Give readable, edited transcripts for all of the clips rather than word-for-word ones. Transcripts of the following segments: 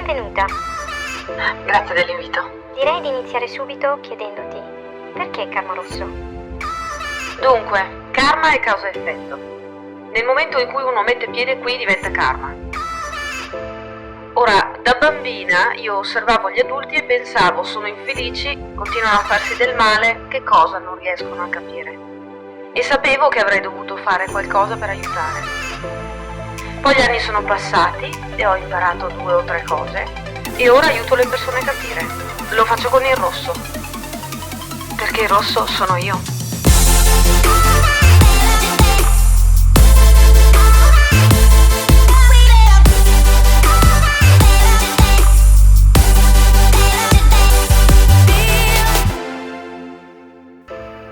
Benvenuta. Grazie dell'invito. Direi di iniziare subito chiedendoti perché Karma Rosso? Dunque, karma è causa e effetto. Nel momento in cui uno mette piede qui diventa karma. Ora, da bambina io osservavo gli adulti e pensavo, sono infelici, continuano a farsi del male, che cosa non riescono a capire. E sapevo che avrei dovuto fare qualcosa per aiutare. Poi gli anni sono passati e ho imparato 2 o 3 cose e ora aiuto le persone a capire. Lo faccio con il rosso, perché il rosso sono io.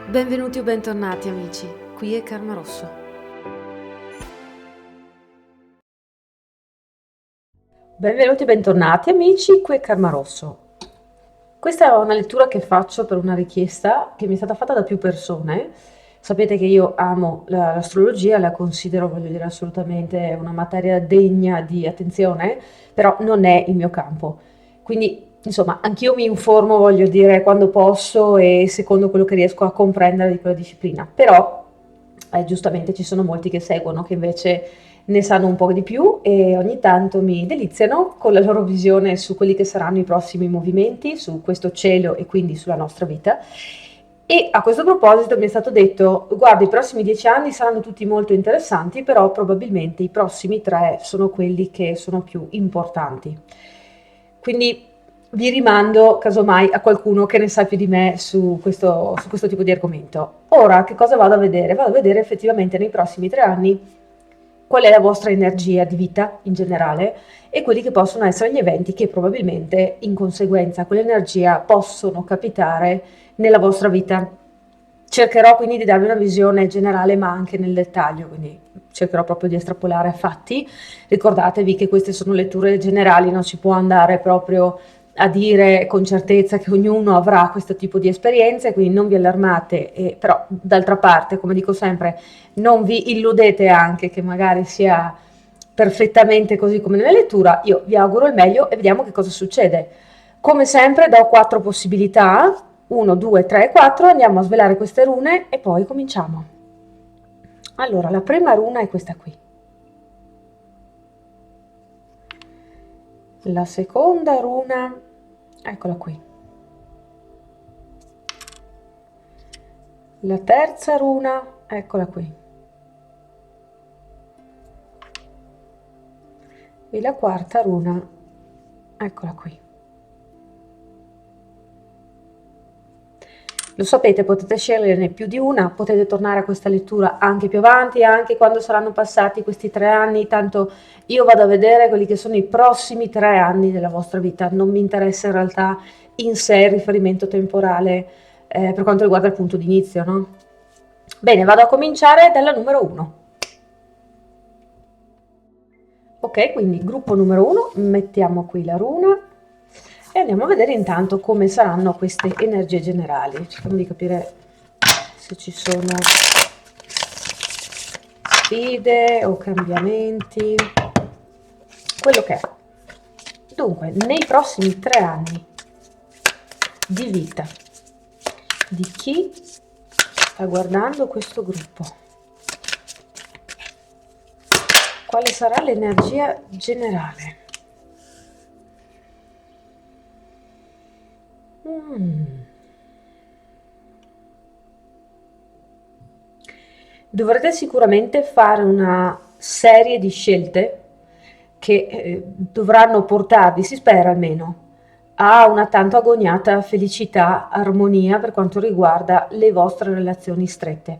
Benvenuti o bentornati amici, qui è Karma Rosso. Benvenuti e bentornati amici, qui è Karma Rosso. Questa è una lettura che faccio per una richiesta che mi è stata fatta da più persone. Sapete che io amo l'astrologia, la considero, voglio dire, assolutamente una materia degna di attenzione, però non è il mio campo. Quindi, insomma, anch'io mi informo, voglio dire, quando posso e secondo quello che riesco a comprendere di quella disciplina. Però, giustamente, ci sono molti che seguono, che invece ne sanno un po' di più e ogni tanto mi deliziano con la loro visione su quelli che saranno i prossimi movimenti, su questo cielo e quindi sulla nostra vita. E a questo proposito mi è stato detto, guarda, i prossimi 10 anni saranno tutti molto interessanti, però probabilmente i prossimi 3 sono quelli che sono più importanti. Quindi vi rimando casomai a qualcuno che ne sa più di me su questo tipo di argomento. Ora, che cosa vado a vedere? Vado a vedere effettivamente nei prossimi 3 anni qual è la vostra energia di vita in generale e quelli che possono essere gli eventi che probabilmente in conseguenza a quell'energia possono capitare nella vostra vita. Cercherò quindi di darvi una visione generale ma anche nel dettaglio, quindi cercherò proprio di estrapolare fatti. Ricordatevi che queste sono letture generali, non si può andare proprio a dire con certezza che ognuno avrà questo tipo di esperienze, quindi non vi allarmate, però d'altra parte, come dico sempre, non vi illudete anche che magari sia perfettamente così come nella lettura. Io vi auguro il meglio e vediamo che cosa succede. Come sempre do 4 possibilità, 1, 2, 3, 4, andiamo a svelare queste rune e poi cominciamo. Allora, la prima runa è questa qui. La seconda runa, eccola qui. La terza runa, eccola qui. E la quarta runa, eccola qui. Lo sapete, potete sceglierne più di una, potete tornare a questa lettura anche più avanti, anche quando saranno passati questi 3 anni, tanto io vado a vedere quelli che sono i prossimi 3 anni della vostra vita, non mi interessa in realtà in sé il riferimento temporale per quanto riguarda il punto di inizio, no? Bene, vado a cominciare dalla numero 1. Ok, quindi gruppo numero 1, mettiamo qui la runa. E andiamo a vedere intanto come saranno queste energie generali. Cerchiamo di capire se ci sono sfide o cambiamenti, quello che è. Dunque, nei prossimi 3 anni di vita di chi sta guardando questo gruppo, quale sarà l'energia generale? Dovrete sicuramente fare una serie di scelte che dovranno portarvi, si spera almeno, a una tanto agoniata felicità, armonia per quanto riguarda le vostre relazioni strette.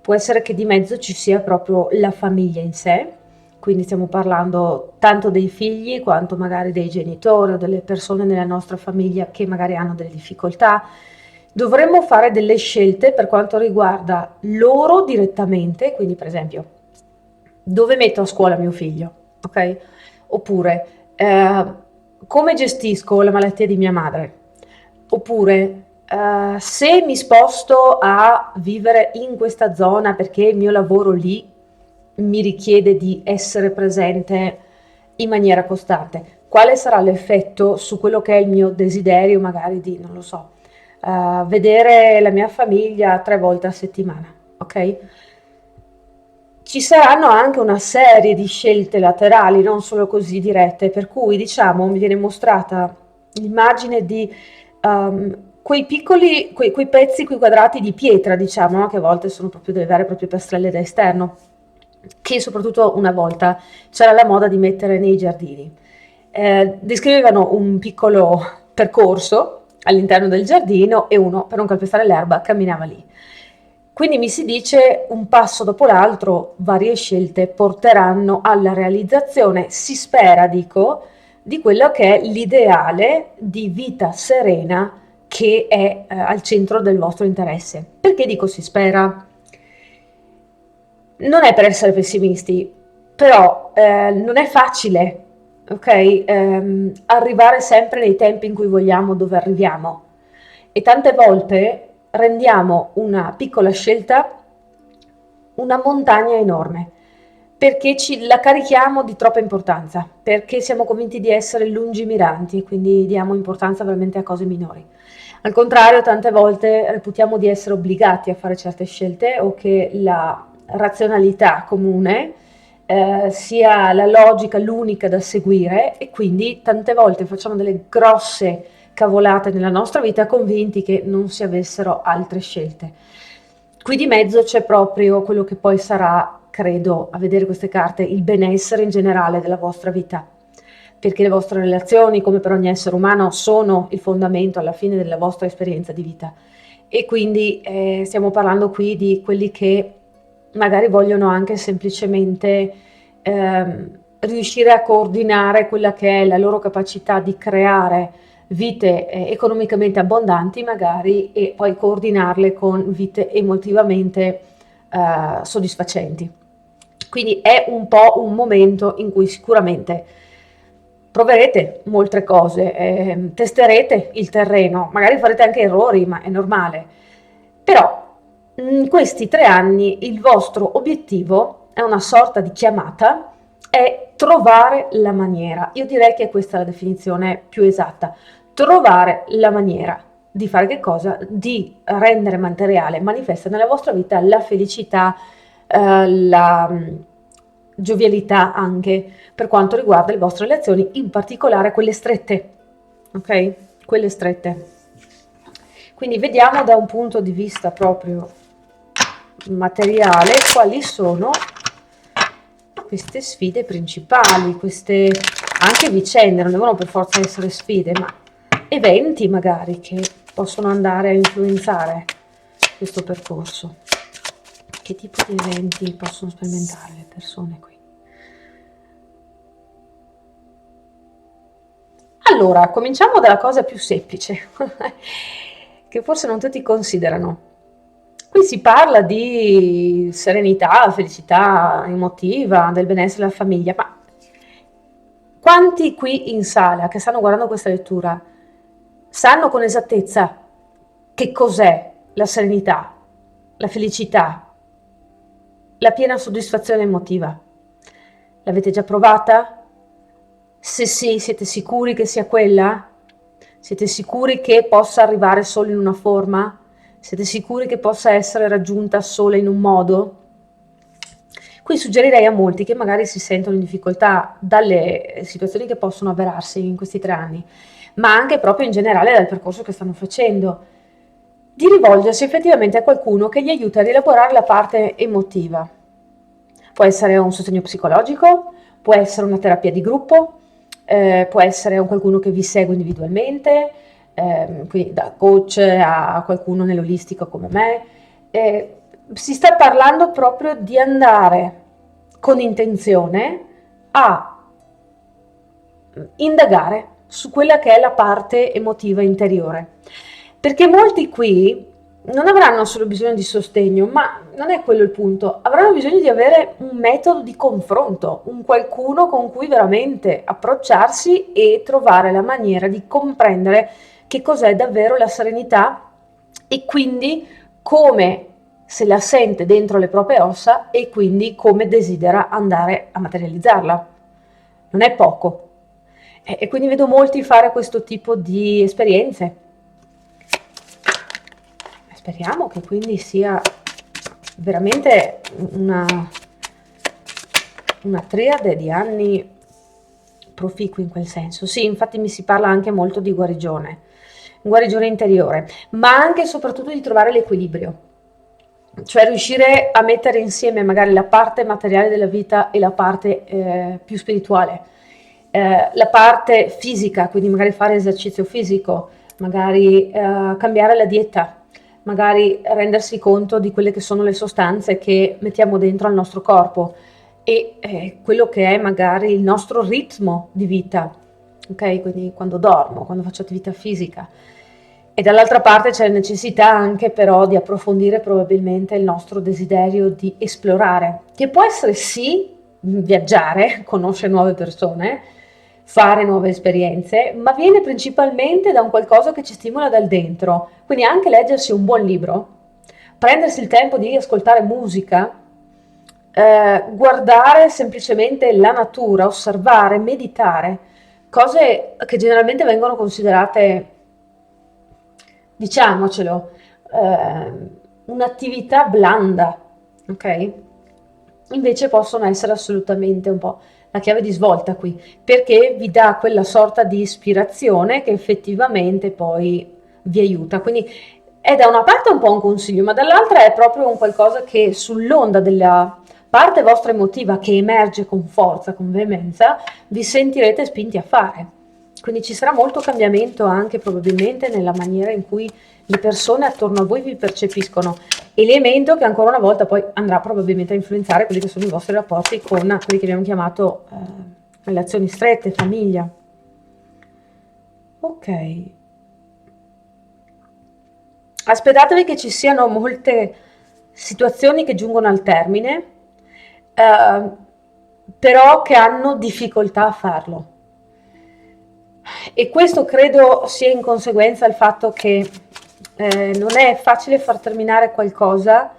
Può essere che di mezzo ci sia proprio la famiglia in sé, quindi stiamo parlando tanto dei figli quanto magari dei genitori o delle persone nella nostra famiglia che magari hanno delle difficoltà. Dovremmo fare delle scelte per quanto riguarda loro direttamente, quindi per esempio, dove metto a scuola mio figlio, ok? Oppure, come gestisco la malattia di mia madre? Oppure, se mi sposto a vivere in questa zona perché il mio lavoro lì mi richiede di essere presente in maniera costante. quale sarà l'effetto su quello che è il mio desiderio, magari di, non lo so, vedere la mia famiglia 3 volte a settimana, ok? Ci saranno anche una serie di scelte laterali, non solo così dirette, per cui diciamo mi viene mostrata l'immagine di quei piccoli, quei pezzi, quei quadrati di pietra, diciamo, no? Che a volte sono proprio delle vere e proprie piastrelle da esterno, che soprattutto una volta c'era la moda di mettere nei giardini. Descrivevano un piccolo percorso all'interno del giardino e uno, per non calpestare l'erba, camminava lì. Quindi mi si dice un passo dopo l'altro, varie scelte porteranno alla realizzazione, si spera, dico, di quello che è l'ideale di vita serena che è al centro del vostro interesse. Perché dico si spera? Non è per essere pessimisti, però non è facile, ok? Arrivare sempre nei tempi in cui vogliamo dove arriviamo. E tante volte rendiamo una piccola scelta una montagna enorme, perché la carichiamo di troppa importanza, perché siamo convinti di essere lungimiranti e quindi diamo importanza veramente a cose minori. Al contrario, tante volte reputiamo di essere obbligati a fare certe scelte o che la razionalità comune sia la logica, l'unica da seguire e quindi tante volte facciamo delle grosse cavolate nella nostra vita convinti che non si avessero altre scelte. Qui di mezzo c'è proprio quello che poi sarà, credo, a vedere queste carte, il benessere in generale della vostra vita, perché le vostre relazioni, come per ogni essere umano, sono il fondamento alla fine della vostra esperienza di vita. E quindi stiamo parlando qui di quelli che magari vogliono anche semplicemente riuscire a coordinare quella che è la loro capacità di creare vite economicamente abbondanti magari e poi coordinarle con vite emotivamente soddisfacenti. Quindi è un po' un momento in cui sicuramente proverete molte cose, testerete il terreno, magari farete anche errori, ma è normale. Però in questi 3 anni il vostro obiettivo è una sorta di chiamata, è trovare la maniera. Io direi che questa è la definizione più esatta. Trovare la maniera di fare che cosa? Di rendere materiale, manifesta nella vostra vita la felicità, la giovialità anche per quanto riguarda le vostre relazioni, in particolare quelle strette, ok? Quelle strette. Quindi vediamo da un punto di vista proprio materiale quali sono queste sfide principali, queste anche vicende, non devono per forza essere sfide, ma eventi magari che possono andare a influenzare questo percorso. Che tipo di eventi possono sperimentare le persone qui? Allora, cominciamo dalla cosa più semplice, che forse non tutti considerano. Qui si parla di serenità, felicità emotiva, del benessere della famiglia, ma quanti qui in sala che stanno guardando questa lettura sanno con esattezza che cos'è la serenità, la felicità, la piena soddisfazione emotiva? L'avete già provata? Se sì, siete sicuri che sia quella? Siete sicuri che possa arrivare solo in una forma? Siete sicuri che possa essere raggiunta solo in un modo? Qui suggerirei a molti che magari si sentono in difficoltà dalle situazioni che possono avverarsi in questi 3 anni, ma anche proprio in generale dal percorso che stanno facendo, di rivolgersi effettivamente a qualcuno che gli aiuti a rielaborare la parte emotiva. Può essere un sostegno psicologico, può essere una terapia di gruppo, può essere un qualcuno che vi segue individualmente, quindi da coach a qualcuno nell'olistico come me. Si sta parlando proprio di andare con intenzione a indagare su quella che è la parte emotiva interiore, perché molti qui non avranno solo bisogno di sostegno, ma non è quello il punto, avranno bisogno di avere un metodo di confronto, un qualcuno con cui veramente approcciarsi e trovare la maniera di comprendere che cos'è davvero la serenità e quindi come se la sente dentro le proprie ossa e quindi come desidera andare a materializzarla. Non è poco. E quindi vedo molti fare questo tipo di esperienze. Speriamo che quindi sia veramente una triade di anni proficui in quel senso. Sì, infatti mi si parla anche molto di guarigione interiore, ma anche e soprattutto di trovare l'equilibrio, cioè riuscire a mettere insieme magari la parte materiale della vita e la parte più spirituale, la parte fisica, quindi magari fare esercizio fisico, magari cambiare la dieta, magari rendersi conto di quelle che sono le sostanze che mettiamo dentro al nostro corpo e quello che è magari il nostro ritmo di vita, ok? Quindi quando dormo, quando faccio attività fisica. E dall'altra parte c'è la necessità anche però di approfondire probabilmente il nostro desiderio di esplorare, che può essere sì viaggiare, conoscere nuove persone, fare nuove esperienze, ma viene principalmente da un qualcosa che ci stimola dal dentro. Quindi anche leggersi un buon libro, prendersi il tempo di ascoltare musica, guardare semplicemente la natura, osservare, meditare, cose che generalmente vengono considerate, diciamocelo, eh, un'attività blanda, ok? Invece possono essere assolutamente un po' la chiave di svolta qui, perché vi dà quella sorta di ispirazione che effettivamente poi vi aiuta. Quindi è da una parte un po' un consiglio, ma dall'altra è proprio un qualcosa che sull'onda della parte vostra emotiva che emerge con forza, con veemenza, vi sentirete spinti a fare. Quindi ci sarà molto cambiamento anche probabilmente nella maniera in cui le persone attorno a voi vi percepiscono, elemento che ancora una volta poi andrà probabilmente a influenzare quelli che sono i vostri rapporti con quelli che abbiamo chiamato relazioni strette, famiglia. Ok. Aspettatevi che ci siano molte situazioni che giungono al termine, eh, però che hanno difficoltà a farlo. E questo credo sia in conseguenza del fatto che non è facile far terminare qualcosa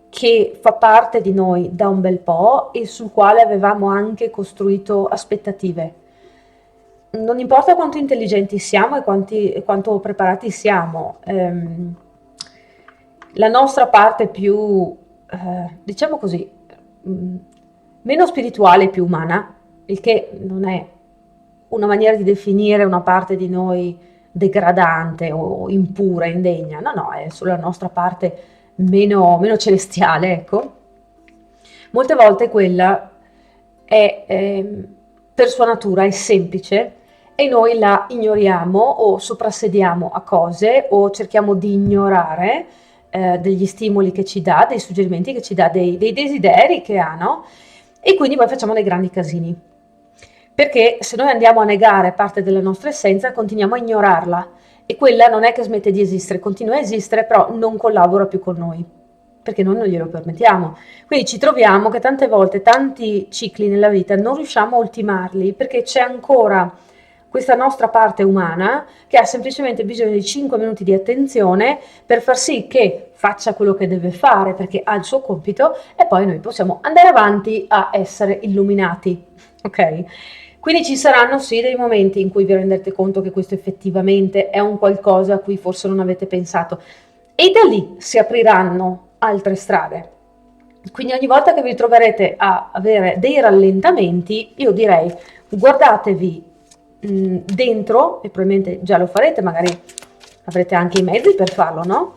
che fa parte di noi da un bel po' e sul quale avevamo anche costruito aspettative. Non importa quanto intelligenti siamo e quanto preparati siamo, la nostra parte più, diciamo così, mh, meno spirituale e più umana, il che non è una maniera di definire una parte di noi degradante o impura, indegna, no, no, è solo la nostra parte meno celestiale, ecco. Molte volte quella è, per sua natura, è semplice e noi la ignoriamo o soprassediamo a cose o cerchiamo di ignorare degli stimoli che ci dà, dei suggerimenti che ci dà, dei desideri che ha, no? E quindi poi facciamo dei grandi casini. Perché se noi andiamo a negare parte della nostra essenza, continuiamo a ignorarla e quella non è che smette di esistere, continua a esistere, però non collabora più con noi, perché noi non glielo permettiamo. Quindi ci troviamo che tante volte, tanti cicli nella vita, non riusciamo a ultimarli perché c'è ancora questa nostra parte umana che ha semplicemente bisogno di 5 minuti di attenzione per far sì che faccia quello che deve fare perché ha il suo compito e poi noi possiamo andare avanti a essere illuminati, ok? Quindi ci saranno sì dei momenti in cui vi rendete conto che questo effettivamente è un qualcosa a cui forse non avete pensato e da lì si apriranno altre strade. Quindi ogni volta che vi troverete a avere dei rallentamenti, io direi guardatevi dentro, e probabilmente già lo farete, magari avrete anche i mezzi per farlo, no?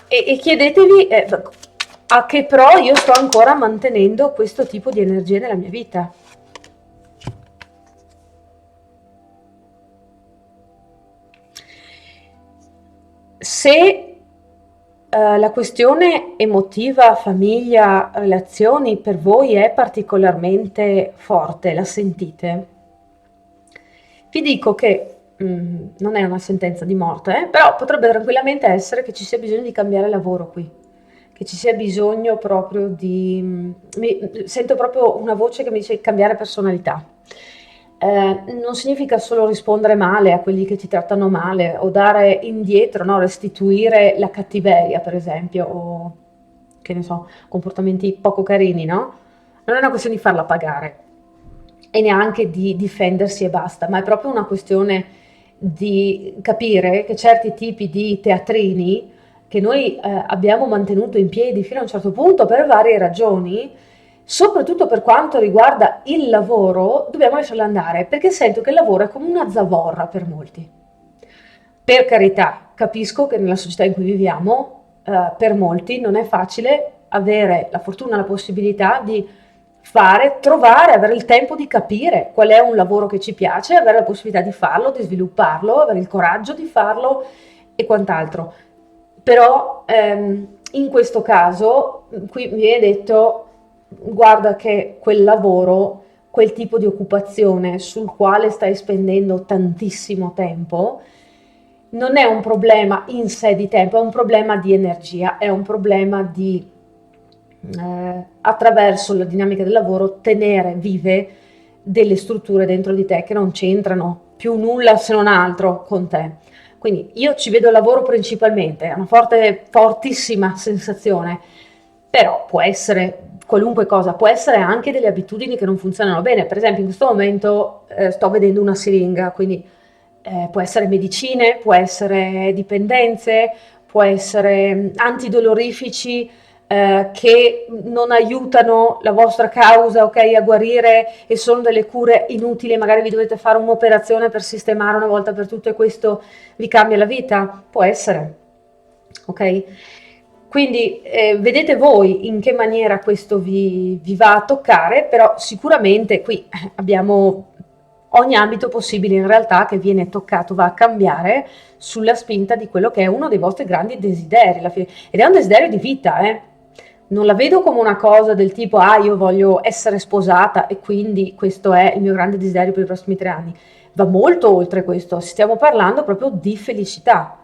E chiedetevi a che pro io sto ancora mantenendo questo tipo di energie nella mia vita. Se la questione emotiva, famiglia, relazioni per voi è particolarmente forte, la sentite, vi dico che non è una sentenza di morte, però potrebbe tranquillamente essere che ci sia bisogno di cambiare lavoro qui, che ci sia bisogno proprio di... sento proprio una voce che mi dice cambiare personalità. Non significa solo rispondere male a quelli che ti trattano male o dare indietro, no? Restituire la cattiveria, per esempio, o che ne so, comportamenti poco carini, no? Non è una questione di farla pagare, e neanche di difendersi e basta, ma è proprio una questione di capire che certi tipi di teatrini che noi abbiamo mantenuto in piedi fino a un certo punto per varie ragioni, soprattutto per quanto riguarda il lavoro, dobbiamo lasciarlo andare, perché sento che il lavoro è come una zavorra per molti. Per carità, capisco che nella società in cui viviamo, per molti non è facile avere la fortuna, la possibilità di fare, trovare, avere il tempo di capire qual è un lavoro che ci piace, avere la possibilità di farlo, di svilupparlo, avere il coraggio di farlo e quant'altro. Però in questo caso qui mi viene detto, guarda che quel lavoro, quel tipo di occupazione sul quale stai spendendo tantissimo tempo, non è un problema in sé di tempo, è un problema di energia, è un problema di attraverso la dinamica del lavoro tenere vive delle strutture dentro di te che non c'entrano più nulla se non altro con te. Quindi io ci vedo il lavoro principalmente, è una fortissima sensazione, però può essere qualunque cosa, può essere anche delle abitudini che non funzionano bene. Per esempio in questo momento sto vedendo una siringa, quindi può essere medicine, può essere dipendenze, può essere antidolorifici che non aiutano la vostra causa, ok, a guarire e sono delle cure inutili, magari vi dovete fare un'operazione per sistemare una volta per tutte e questo vi cambia la vita, può essere, ok? Quindi vedete voi in che maniera questo vi va a toccare, però sicuramente qui abbiamo ogni ambito possibile in realtà che viene toccato, va a cambiare sulla spinta di quello che è uno dei vostri grandi desideri, ed è un desiderio di vita, non la vedo come una cosa del tipo, ah, io voglio essere sposata e quindi questo è il mio grande desiderio per i prossimi 3 anni. Va molto oltre questo, stiamo parlando proprio di felicità,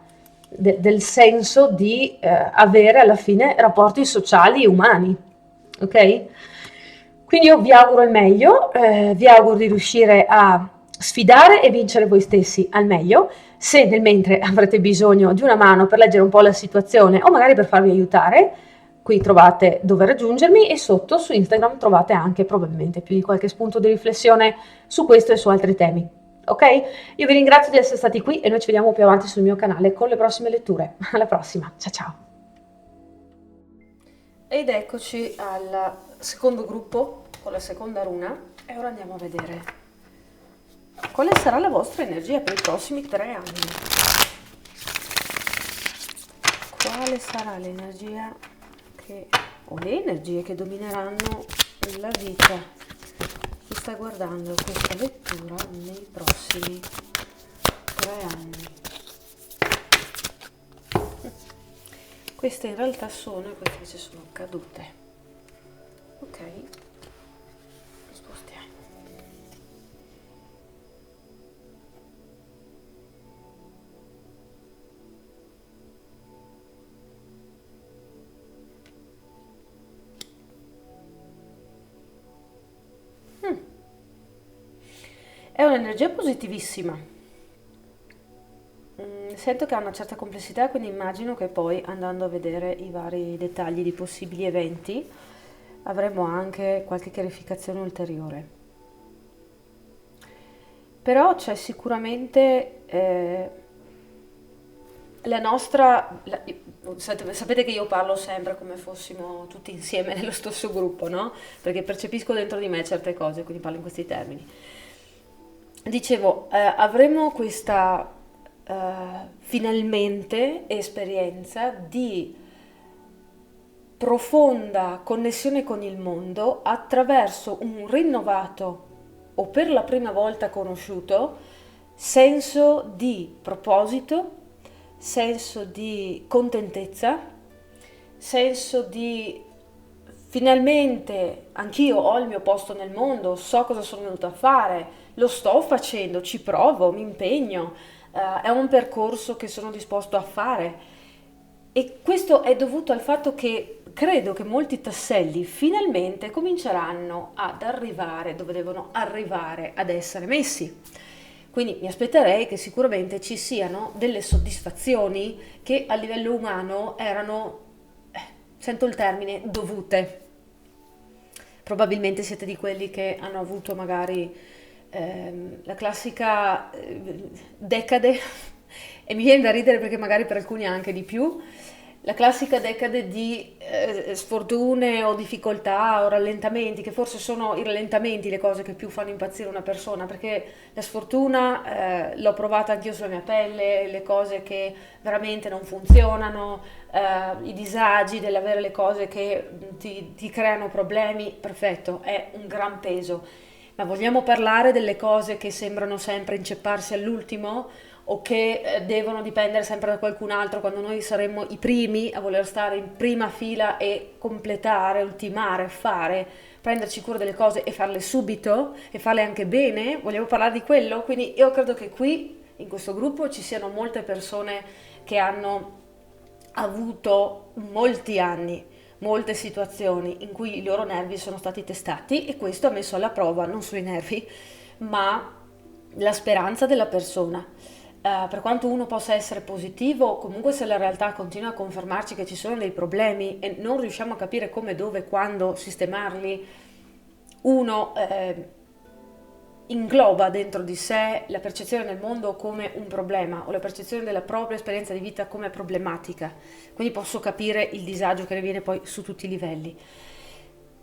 del senso di avere alla fine rapporti sociali e umani, ok? Quindi io vi auguro il meglio, vi auguro di riuscire a sfidare e vincere voi stessi al meglio. Se nel mentre avrete bisogno di una mano per leggere un po' la situazione o magari per farvi aiutare, qui trovate dove raggiungermi e sotto su Instagram trovate anche probabilmente più di qualche spunto di riflessione su questo e su altri temi. Ok? Io vi ringrazio di essere stati qui e noi ci vediamo più avanti sul mio canale con le prossime letture. Alla prossima, ciao ciao! Ed eccoci al secondo gruppo con la seconda runa e ora andiamo a vedere quale sarà la vostra energia per i prossimi 3 anni. Quale sarà l'energia o le energie che domineranno la vita chi sta guardando questa lettura nei prossimi 3 anni. Queste in realtà sono e queste invece sono cadute. Ok, spostiamo. È un'energia positivissima. Sento che ha una certa complessità, quindi immagino che poi andando a vedere i vari dettagli di possibili eventi avremo anche qualche chiarificazione ulteriore. Però c'è sicuramente la nostra... sapete che io parlo sempre come fossimo tutti insieme nello stesso gruppo, no? Perché percepisco dentro di me certe cose, quindi parlo in questi termini. Dicevo, avremo questa finalmente esperienza di profonda connessione con il mondo attraverso un rinnovato o per la prima volta conosciuto senso di proposito, senso di contentezza, senso di finalmente anch'io ho il mio posto nel mondo, so cosa sono venuta a fare, lo sto facendo, ci provo, mi impegno, è un percorso che sono disposto a fare e questo è dovuto al fatto che credo che molti tasselli finalmente cominceranno ad arrivare dove devono arrivare ad essere messi. Quindi mi aspetterei che sicuramente ci siano delle soddisfazioni che a livello umano erano, sento il termine, dovute. Probabilmente siete di quelli che hanno avuto magari la classica decade, e mi viene da ridere perché magari per alcuni anche di più, la classica decade di sfortune o difficoltà o rallentamenti, che forse sono i rallentamenti le cose che più fanno impazzire una persona, perché la sfortuna l'ho provata anch'io sulla mia pelle, le cose che veramente non funzionano, i disagi dell'avere le cose che ti creano problemi, perfetto, è un gran peso. Ma vogliamo parlare delle cose che sembrano sempre incepparsi all'ultimo o che devono dipendere sempre da qualcun altro, quando noi saremmo i primi a voler stare in prima fila e completare, ultimare, fare, prenderci cura delle cose e farle subito e farle anche bene? Vogliamo parlare di quello? Quindi io credo che qui in questo gruppo ci siano molte persone che hanno avuto molti anni, molte situazioni in cui i loro nervi sono stati testati, e questo ha messo alla prova non solo i nervi, ma la speranza della persona. Per quanto uno possa essere positivo, comunque se la realtà continua a confermarci che ci sono dei problemi e non riusciamo a capire come, dove, quando sistemarli, uno ingloba dentro di sé la percezione del mondo come un problema o la percezione della propria esperienza di vita come problematica. Quindi posso capire il disagio che ne viene poi su tutti i livelli.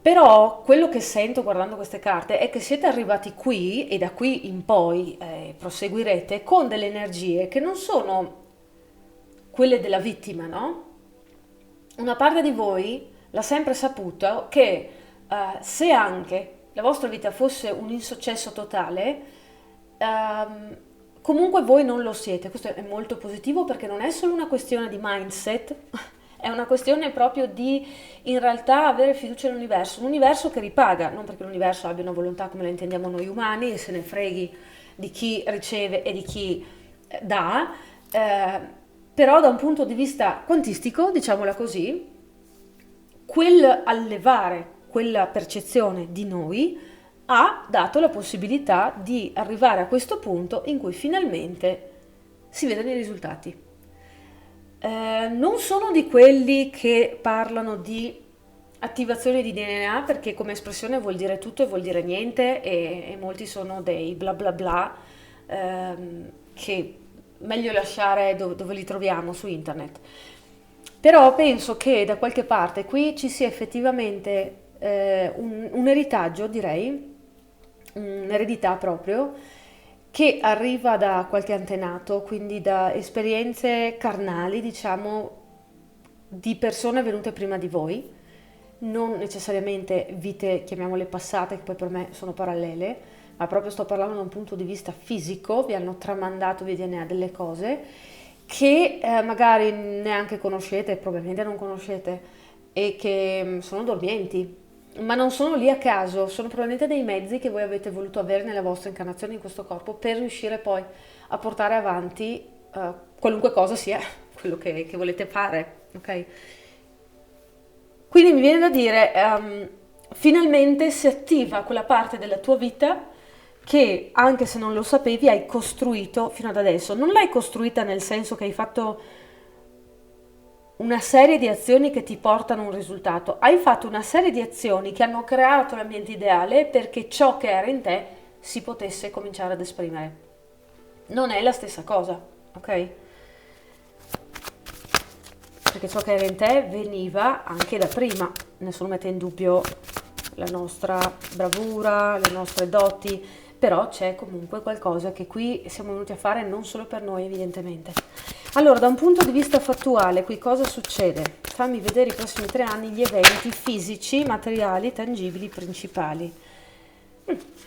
Però quello che sento guardando queste carte è che siete arrivati qui e da qui in poi proseguirete con delle energie che non sono quelle della vittima, no? Una parte di voi l'ha sempre saputo che se anche la vostra vita fosse un insuccesso totale, comunque voi non lo siete. Questo è molto positivo perché non è solo una questione di mindset, è una questione proprio di in realtà avere fiducia nell'universo, un universo che ripaga, non perché l'universo abbia una volontà come la intendiamo noi umani e se ne freghi di chi riceve e di chi dà, però da un punto di vista quantistico, diciamola così, quel allevare quella percezione di noi ha dato la possibilità di arrivare a questo punto in cui finalmente si vedono i risultati. Non sono di quelli che parlano di attivazione di DNA perché come espressione vuol dire tutto e vuol dire niente e molti sono dei bla bla bla che meglio lasciare dove li troviamo su internet. Però penso che da qualche parte qui ci sia effettivamente un eritaggio, direi, un'eredità proprio, che arriva da qualche antenato, quindi da esperienze carnali, diciamo, di persone venute prima di voi, non necessariamente vite, chiamiamole passate, che poi per me sono parallele, ma proprio sto parlando da un punto di vista fisico, vi hanno tramandato via DNA delle cose che magari neanche conoscete, probabilmente non conoscete, e che sono dormienti, ma non sono lì a caso, sono probabilmente dei mezzi che voi avete voluto avere nella vostra incarnazione in questo corpo per riuscire poi a portare avanti qualunque cosa sia quello che volete fare, ok? Quindi mi viene da dire, finalmente si attiva quella parte della tua vita che, anche se non lo sapevi, hai costruito fino ad adesso. Non l'hai costruita nel senso che hai fatto una serie di azioni che ti portano a un risultato. Hai fatto una serie di azioni che hanno creato l'ambiente ideale perché ciò che era in te si potesse cominciare ad esprimere. Non è la stessa cosa, ok? Perché ciò che era in te veniva anche da prima. Nessuno mette in dubbio la nostra bravura, le nostre doti, però c'è comunque qualcosa che qui siamo venuti a fare non solo per noi, evidentemente. Allora, da un punto di vista fattuale, qui cosa succede? Fammi vedere i prossimi 3 anni gli eventi fisici, materiali, tangibili, principali.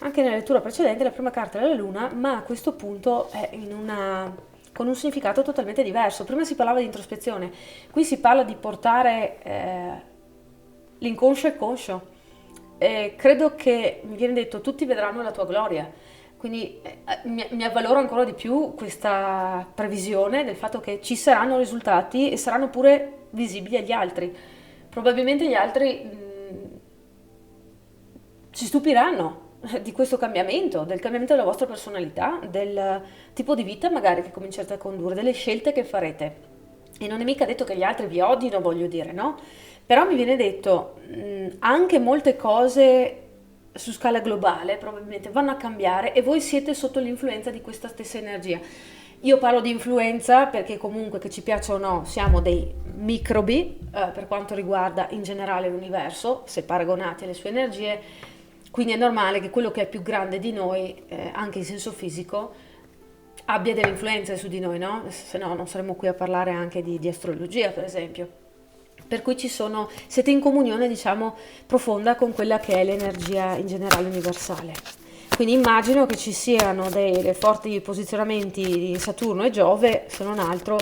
Anche nella lettura precedente la prima carta era la Luna, ma a questo punto è con un significato totalmente diverso. Prima si parlava di introspezione, qui si parla di portare l'inconscio e conscio. Credo che, mi viene detto, tutti vedranno la tua gloria. Quindi mi avvaloro ancora di più questa previsione del fatto che ci saranno risultati e saranno pure visibili agli altri. Probabilmente gli altri si stupiranno di questo cambiamento, del cambiamento della vostra personalità, del tipo di vita magari che comincerete a condurre, delle scelte che farete. E non è mica detto che gli altri vi odino, voglio dire, no? Però mi viene detto, anche molte cose su scala globale probabilmente vanno a cambiare e voi siete sotto l'influenza di questa stessa energia. Io parlo di influenza perché comunque, che ci piaccia o no, siamo dei microbi per quanto riguarda in generale l'universo, se paragonati alle sue energie, quindi è normale che quello che è più grande di noi, anche in senso fisico, abbia delle influenze su di noi, no? Se no non saremmo qui a parlare anche di astrologia, per esempio. Per cui siete in comunione, diciamo, profonda con quella che è l'energia in generale universale. Quindi immagino che ci siano dei forti posizionamenti di Saturno e Giove, se non altro,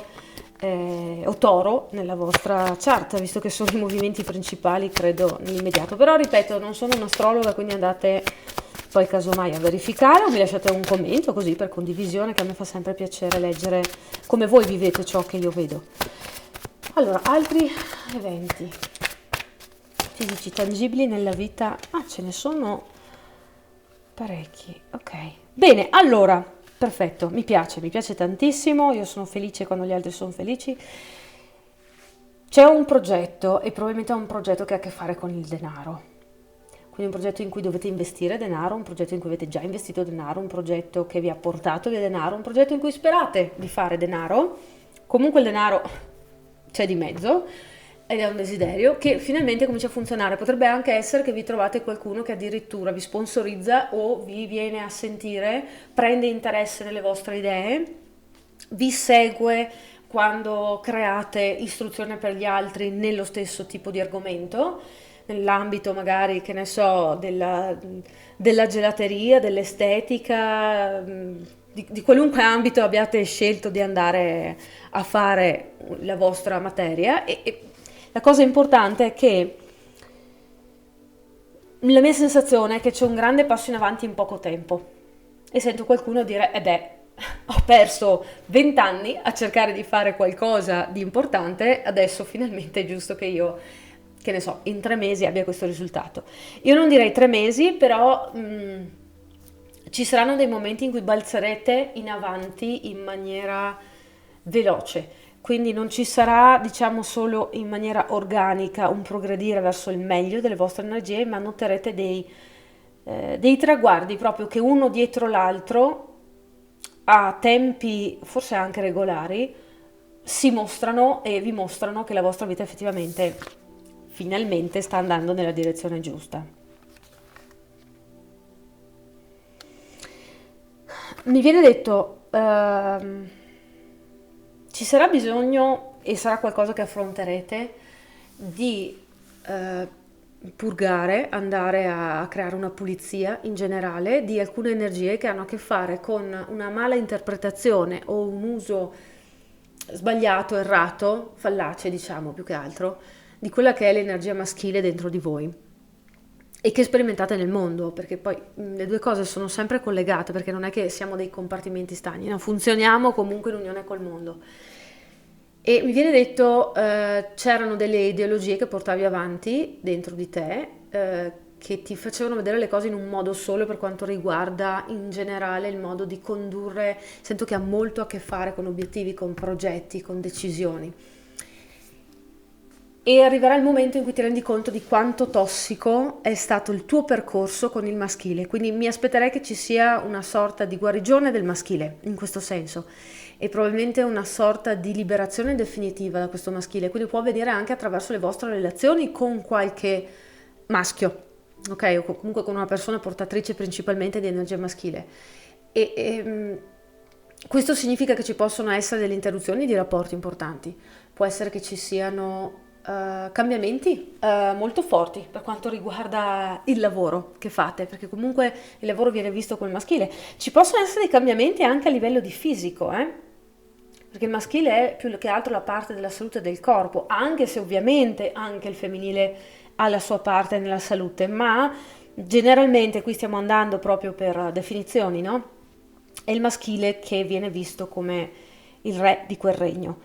o Toro nella vostra chart, visto che sono i movimenti principali, credo, nell'immediato. Però, ripeto, non sono un'astrologa, quindi andate poi casomai a verificare o mi lasciate un commento così per condivisione, che a me fa sempre piacere leggere come voi vivete ciò che io vedo. Allora, altri eventi fisici tangibili nella vita. Ah, ce ne sono parecchi. Ok. Bene, allora, perfetto, mi piace tantissimo. Io sono felice quando gli altri sono felici. C'è un progetto e probabilmente è un progetto che ha a che fare con il denaro. Quindi un progetto in cui dovete investire denaro, un progetto in cui avete già investito denaro, un progetto che vi ha portato via denaro, un progetto in cui sperate di fare denaro. Comunque il denaro c'è di mezzo ed è un desiderio che finalmente comincia a funzionare. Potrebbe anche essere che vi trovate qualcuno che addirittura vi sponsorizza o vi viene a sentire, prende interesse nelle vostre idee, vi segue quando create istruzione per gli altri nello stesso tipo di argomento, nell'ambito magari, che ne so, della gelateria, dell'estetica, di qualunque ambito abbiate scelto di andare a fare la vostra materia. E la cosa importante è che la mia sensazione è che c'è un grande passo in avanti in poco tempo e sento qualcuno dire ho perso 20 anni a cercare di fare qualcosa di importante, adesso finalmente è giusto che io, che ne so, in 3 mesi abbia questo risultato. Io non direi 3 mesi, però ci saranno dei momenti in cui balzerete in avanti in maniera veloce, quindi non ci sarà, diciamo, solo in maniera organica un progredire verso il meglio delle vostre energie, ma noterete dei traguardi proprio che uno dietro l'altro, a tempi forse anche regolari, si mostrano e vi mostrano che la vostra vita effettivamente, finalmente, sta andando nella direzione giusta. Mi viene detto, ci sarà bisogno, e sarà qualcosa che affronterete, di purgare, andare a creare una pulizia in generale di alcune energie che hanno a che fare con una mala interpretazione o un uso sbagliato, errato, fallace, diciamo, più che altro, di quella che è l'energia maschile dentro di voi e che sperimentate nel mondo, perché poi le due cose sono sempre collegate, perché non è che siamo dei compartimenti stagni, no? Funzioniamo comunque in unione col mondo. E mi viene detto, c'erano delle ideologie che portavi avanti dentro di te, che ti facevano vedere le cose in un modo solo per quanto riguarda in generale il modo di condurre. Sento che ha molto a che fare con obiettivi, con progetti, con decisioni. E arriverà il momento in cui ti rendi conto di quanto tossico è stato il tuo percorso con il maschile, quindi mi aspetterei che ci sia una sorta di guarigione del maschile, in questo senso, e probabilmente una sorta di liberazione definitiva da questo maschile, quindi può avvenire anche attraverso le vostre relazioni con qualche maschio, ok? O comunque con una persona portatrice principalmente di energia maschile. Questo significa che ci possono essere delle interruzioni di rapporti importanti, può essere che ci siano cambiamenti molto forti per quanto riguarda il lavoro che fate, perché comunque il lavoro viene visto come maschile. Ci possono essere dei cambiamenti anche a livello di fisico, perché il maschile è più che altro la parte della salute del corpo, anche se ovviamente anche il femminile ha la sua parte nella salute, ma generalmente qui stiamo andando proprio per definizioni, no? È il maschile che viene visto come il re di quel regno.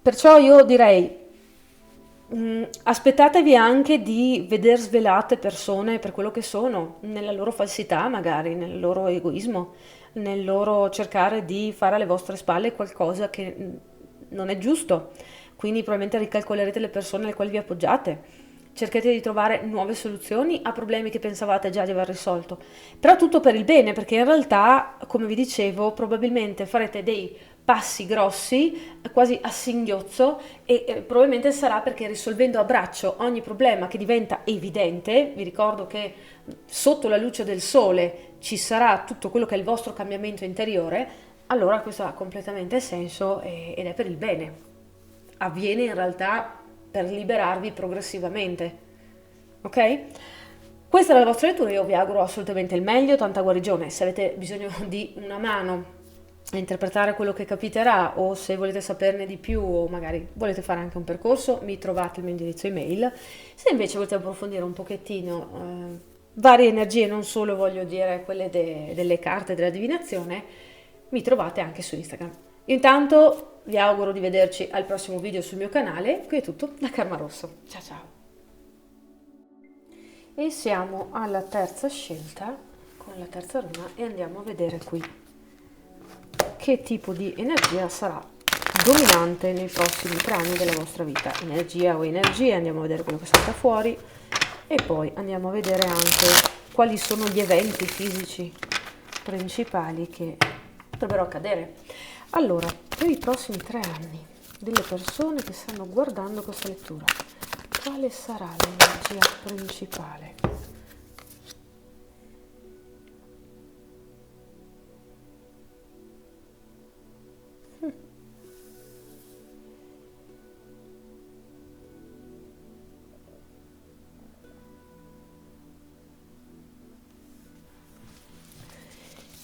Perciò io direi, aspettatevi anche di veder svelate persone per quello che sono, nella loro falsità magari, nel loro egoismo, nel loro cercare di fare alle vostre spalle qualcosa che non è giusto, quindi probabilmente ricalcolerete le persone alle quali vi appoggiate. Cercherete di trovare nuove soluzioni a problemi che pensavate già di aver risolto. Però tutto per il bene, perché in realtà, come vi dicevo, probabilmente farete dei passi grossi, quasi a singhiozzo, e probabilmente sarà perché risolvendo a braccio ogni problema che diventa evidente, vi ricordo che sotto la luce del sole ci sarà tutto quello che è il vostro cambiamento interiore, allora questo ha completamente senso ed è per il bene. Avviene in realtà per liberarvi progressivamente, ok? Questa è la vostra lettura, io vi auguro assolutamente il meglio, tanta guarigione. Se avete bisogno di una mano a interpretare quello che capiterà, o se volete saperne di più o magari volete fare anche un percorso, mi trovate il mio indirizzo email. Se invece volete approfondire un pochettino varie energie, non solo voglio dire quelle delle carte della divinazione, mi trovate anche su Instagram. Intanto vi auguro di vederci al prossimo video sul mio canale. Qui è tutto da Karma Rosso. Ciao ciao! E siamo alla terza scelta con la terza runa e andiamo a vedere qui che tipo di energia sarà dominante nei prossimi 3 anni della vostra vita. Energia o energie, andiamo a vedere quello che salta fuori e poi andiamo a vedere anche quali sono gli eventi fisici principali che potrebbero accadere. Allora, per i prossimi 3 anni delle persone che stanno guardando questa lettura, quale sarà l'energia principale?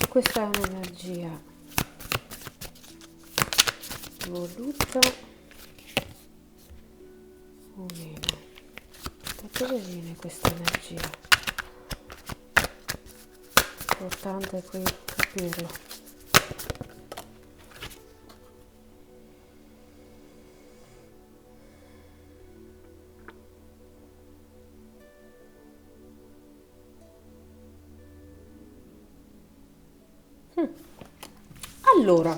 Questa è un'energia voluta o meno? Da dove viene questa energia? Importante è qui capirlo. Allora,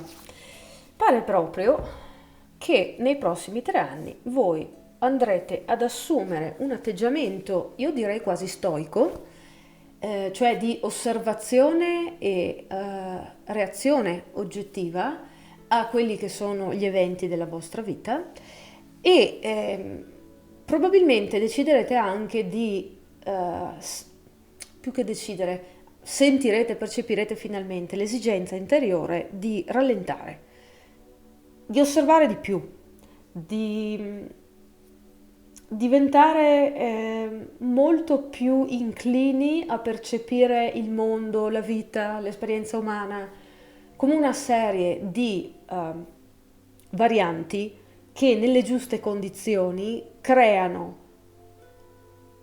pare proprio che nei prossimi 3 anni voi andrete ad assumere un atteggiamento, io direi quasi stoico, cioè di osservazione e reazione oggettiva a quelli che sono gli eventi della vostra vita e probabilmente deciderete anche di, più che decidere, sentirete, percepirete finalmente l'esigenza interiore di rallentare, di osservare di più, di diventare molto più inclini a percepire il mondo, la vita, l'esperienza umana come una serie di varianti che nelle giuste condizioni creano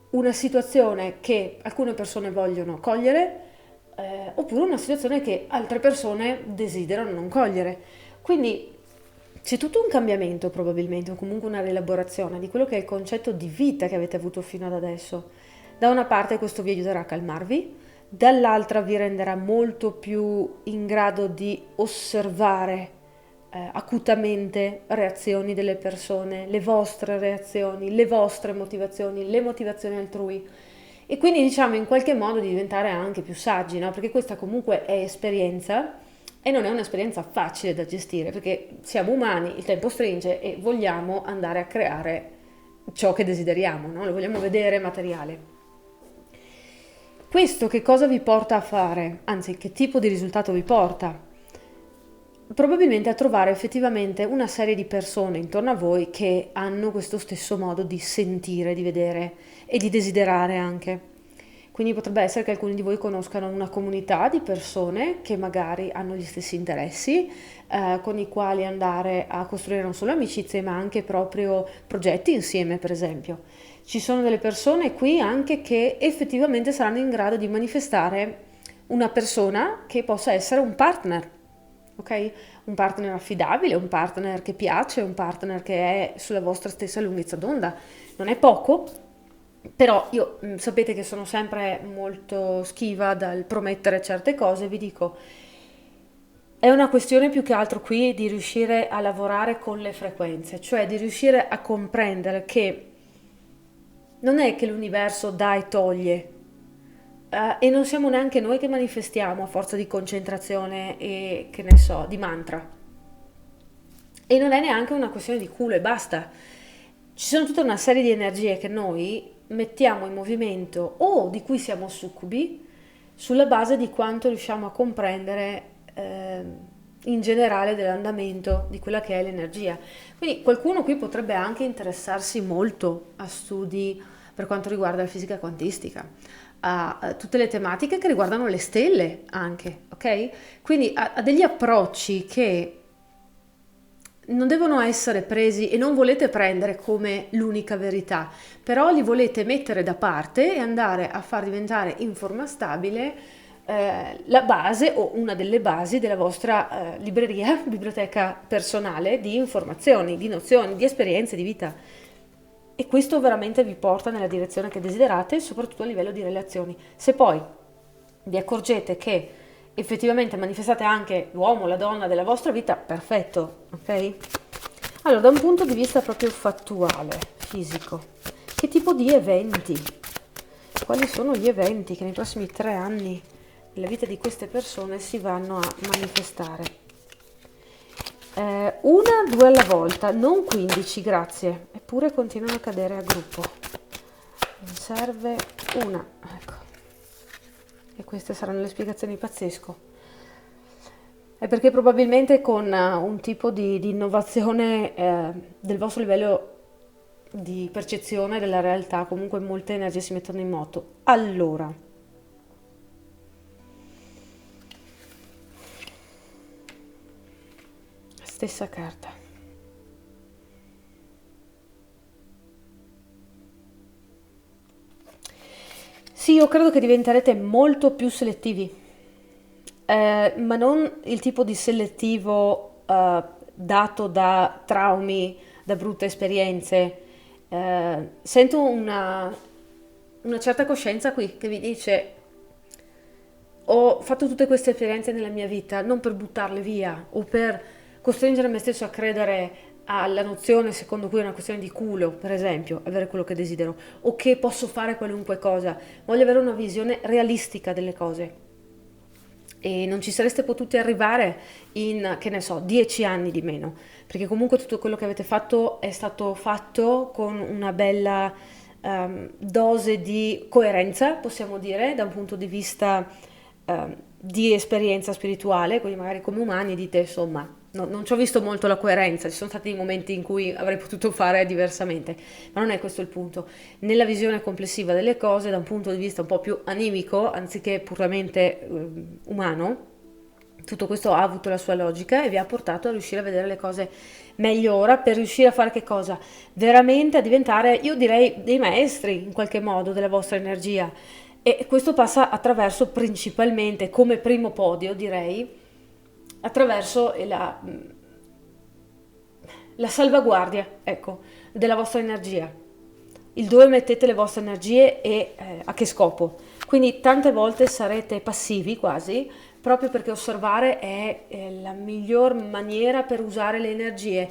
una situazione che alcune persone vogliono cogliere oppure una situazione che altre persone desiderano non cogliere. Quindi c'è tutto un cambiamento probabilmente, o comunque una rielaborazione di quello che è il concetto di vita che avete avuto fino ad adesso. Da una parte questo vi aiuterà a calmarvi, dall'altra vi renderà molto più in grado di osservare acutamente reazioni delle persone, le vostre reazioni, le vostre motivazioni, le motivazioni altrui. E quindi diciamo in qualche modo di diventare anche più saggi, no? Perché questa comunque è esperienza e non è un'esperienza facile da gestire, perché siamo umani, il tempo stringe e vogliamo andare a creare ciò che desideriamo, no? Lo vogliamo vedere materiale. Questo che cosa vi porta a fare? Anzi, che tipo di risultato vi porta? Probabilmente a trovare effettivamente una serie di persone intorno a voi che hanno questo stesso modo di sentire, di vedere e di desiderare anche. Quindi potrebbe essere che alcuni di voi conoscano una comunità di persone che magari hanno gli stessi interessi, con i quali andare a costruire non solo amicizie ma anche proprio progetti insieme, per esempio. Ci sono delle persone qui anche che effettivamente saranno in grado di manifestare una persona che possa essere un partner. Ok? Un partner affidabile, un partner che piace, un partner che è sulla vostra stessa lunghezza d'onda. Non è poco, però io sapete che sono sempre molto schiva dal promettere certe cose, vi dico, È una questione più che altro qui di riuscire a lavorare con le frequenze, cioè di riuscire a comprendere che non è che l'universo dà e toglie, e non siamo neanche noi che manifestiamo a forza di concentrazione e che ne so, di mantra. E non è neanche una questione di culo e basta. Ci sono tutta una serie di energie che noi mettiamo in movimento o di cui siamo succubi sulla base di quanto riusciamo a comprendere in generale dell'andamento di quella che è l'energia. Quindi qualcuno qui potrebbe anche interessarsi molto a studi per quanto riguarda la fisica quantistica, a tutte le tematiche che riguardano le stelle anche, ok? Quindi a degli approcci che non devono essere presi e non volete prendere come l'unica verità, però li volete mettere da parte e andare a far diventare in forma stabile la base o una delle basi della vostra libreria, biblioteca personale di informazioni, di nozioni, di esperienze di vita. E questo veramente vi porta nella direzione che desiderate, soprattutto a livello di relazioni. Se poi vi accorgete che effettivamente manifestate anche l'uomo, la donna della vostra vita, perfetto, ok? Allora, da un punto di vista proprio fattuale, fisico, che tipo di eventi? Quali sono gli eventi che nei prossimi 3 anni nella vita di queste persone si vanno a manifestare? 1-2 alla volta, non 15, grazie. Eppure continuano a cadere a gruppo. Mi serve una, ecco. E queste saranno le spiegazioni pazzesco. È perché probabilmente con un tipo di innovazione del vostro livello di percezione della realtà, comunque molte energie si mettono in moto. Allora, stessa carta. Sì, io credo che diventerete molto più selettivi, ma non il tipo di selettivo dato da traumi, da brutte esperienze. Sento una certa coscienza qui che vi dice: ho fatto tutte queste esperienze nella mia vita non per buttarle via o per costringere me stesso a credere alla nozione secondo cui è una questione di culo, per esempio, avere quello che desidero, o che posso fare qualunque cosa. Voglio avere una visione realistica delle cose. E non ci sareste potuti arrivare in, che ne so, 10 anni di meno, perché comunque tutto quello che avete fatto è stato fatto con una bella dose di coerenza, possiamo dire, da un punto di vista di esperienza spirituale, quindi magari come umani dite, insomma, non ci ho visto molto la coerenza, ci sono stati dei momenti in cui avrei potuto fare diversamente, ma non è questo il punto. Nella visione complessiva delle cose, da un punto di vista un po' più animico, anziché puramente umano, tutto questo ha avuto la sua logica e vi ha portato a riuscire a vedere le cose meglio ora, per riuscire a fare che cosa? Veramente a diventare, io direi, dei maestri in qualche modo della vostra energia. E questo passa attraverso principalmente, come primo podio direi, attraverso la salvaguardia, ecco, della vostra energia. Il dove mettete le vostre energie e a che scopo. Quindi tante volte sarete passivi quasi, proprio perché osservare è la miglior maniera per usare le energie.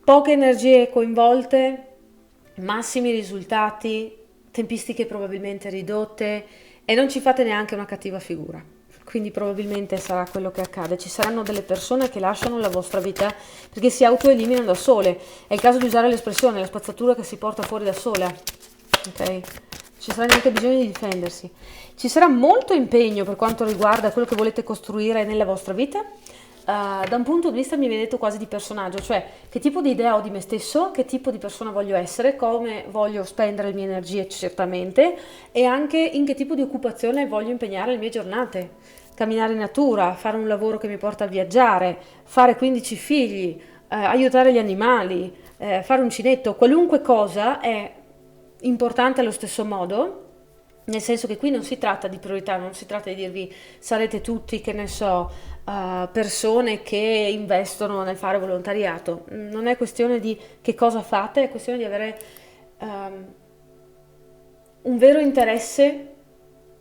Poche energie coinvolte, massimi risultati, tempistiche probabilmente ridotte e non ci fate neanche una cattiva figura. Quindi probabilmente sarà quello che accade. Ci saranno delle persone che lasciano la vostra vita perché si autoeliminano da sole. È il caso di usare l'espressione, la spazzatura che si porta fuori da sola. Ok? Ci sarà neanche bisogno di difendersi. Ci sarà molto impegno per quanto riguarda quello che volete costruire nella vostra vita. Da un punto di vista mi viene detto quasi di personaggio, cioè che tipo di idea ho di me stesso, che tipo di persona voglio essere, come voglio spendere le mie energie certamente e anche in che tipo di occupazione voglio impegnare le mie giornate. Camminare in natura, fare un lavoro che mi porta a viaggiare, fare 15 figli, aiutare gli animali, fare uncinetto, qualunque cosa è importante allo stesso modo. Nel senso che qui non si tratta di priorità, non si tratta di dirvi sarete tutti, che ne so, persone che investono nel fare volontariato. Non è questione di che cosa fate, è questione di avere un vero interesse,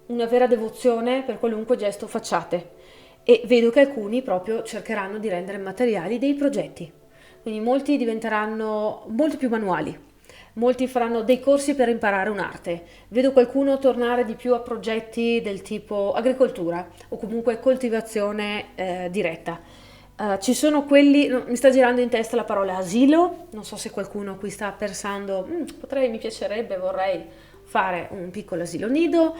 una vera devozione per qualunque gesto facciate. e vedo che alcuni proprio cercheranno di rendere materiali dei progetti. Quindi molti diventeranno molto più manuali, molti faranno dei corsi per imparare un'arte. Vedo qualcuno tornare di più a progetti del tipo agricoltura o comunque coltivazione diretta. Ci sono quelli, no, mi sta girando in testa la parola asilo, non so se qualcuno qui sta pensando, mi piacerebbe, vorrei fare un piccolo asilo nido.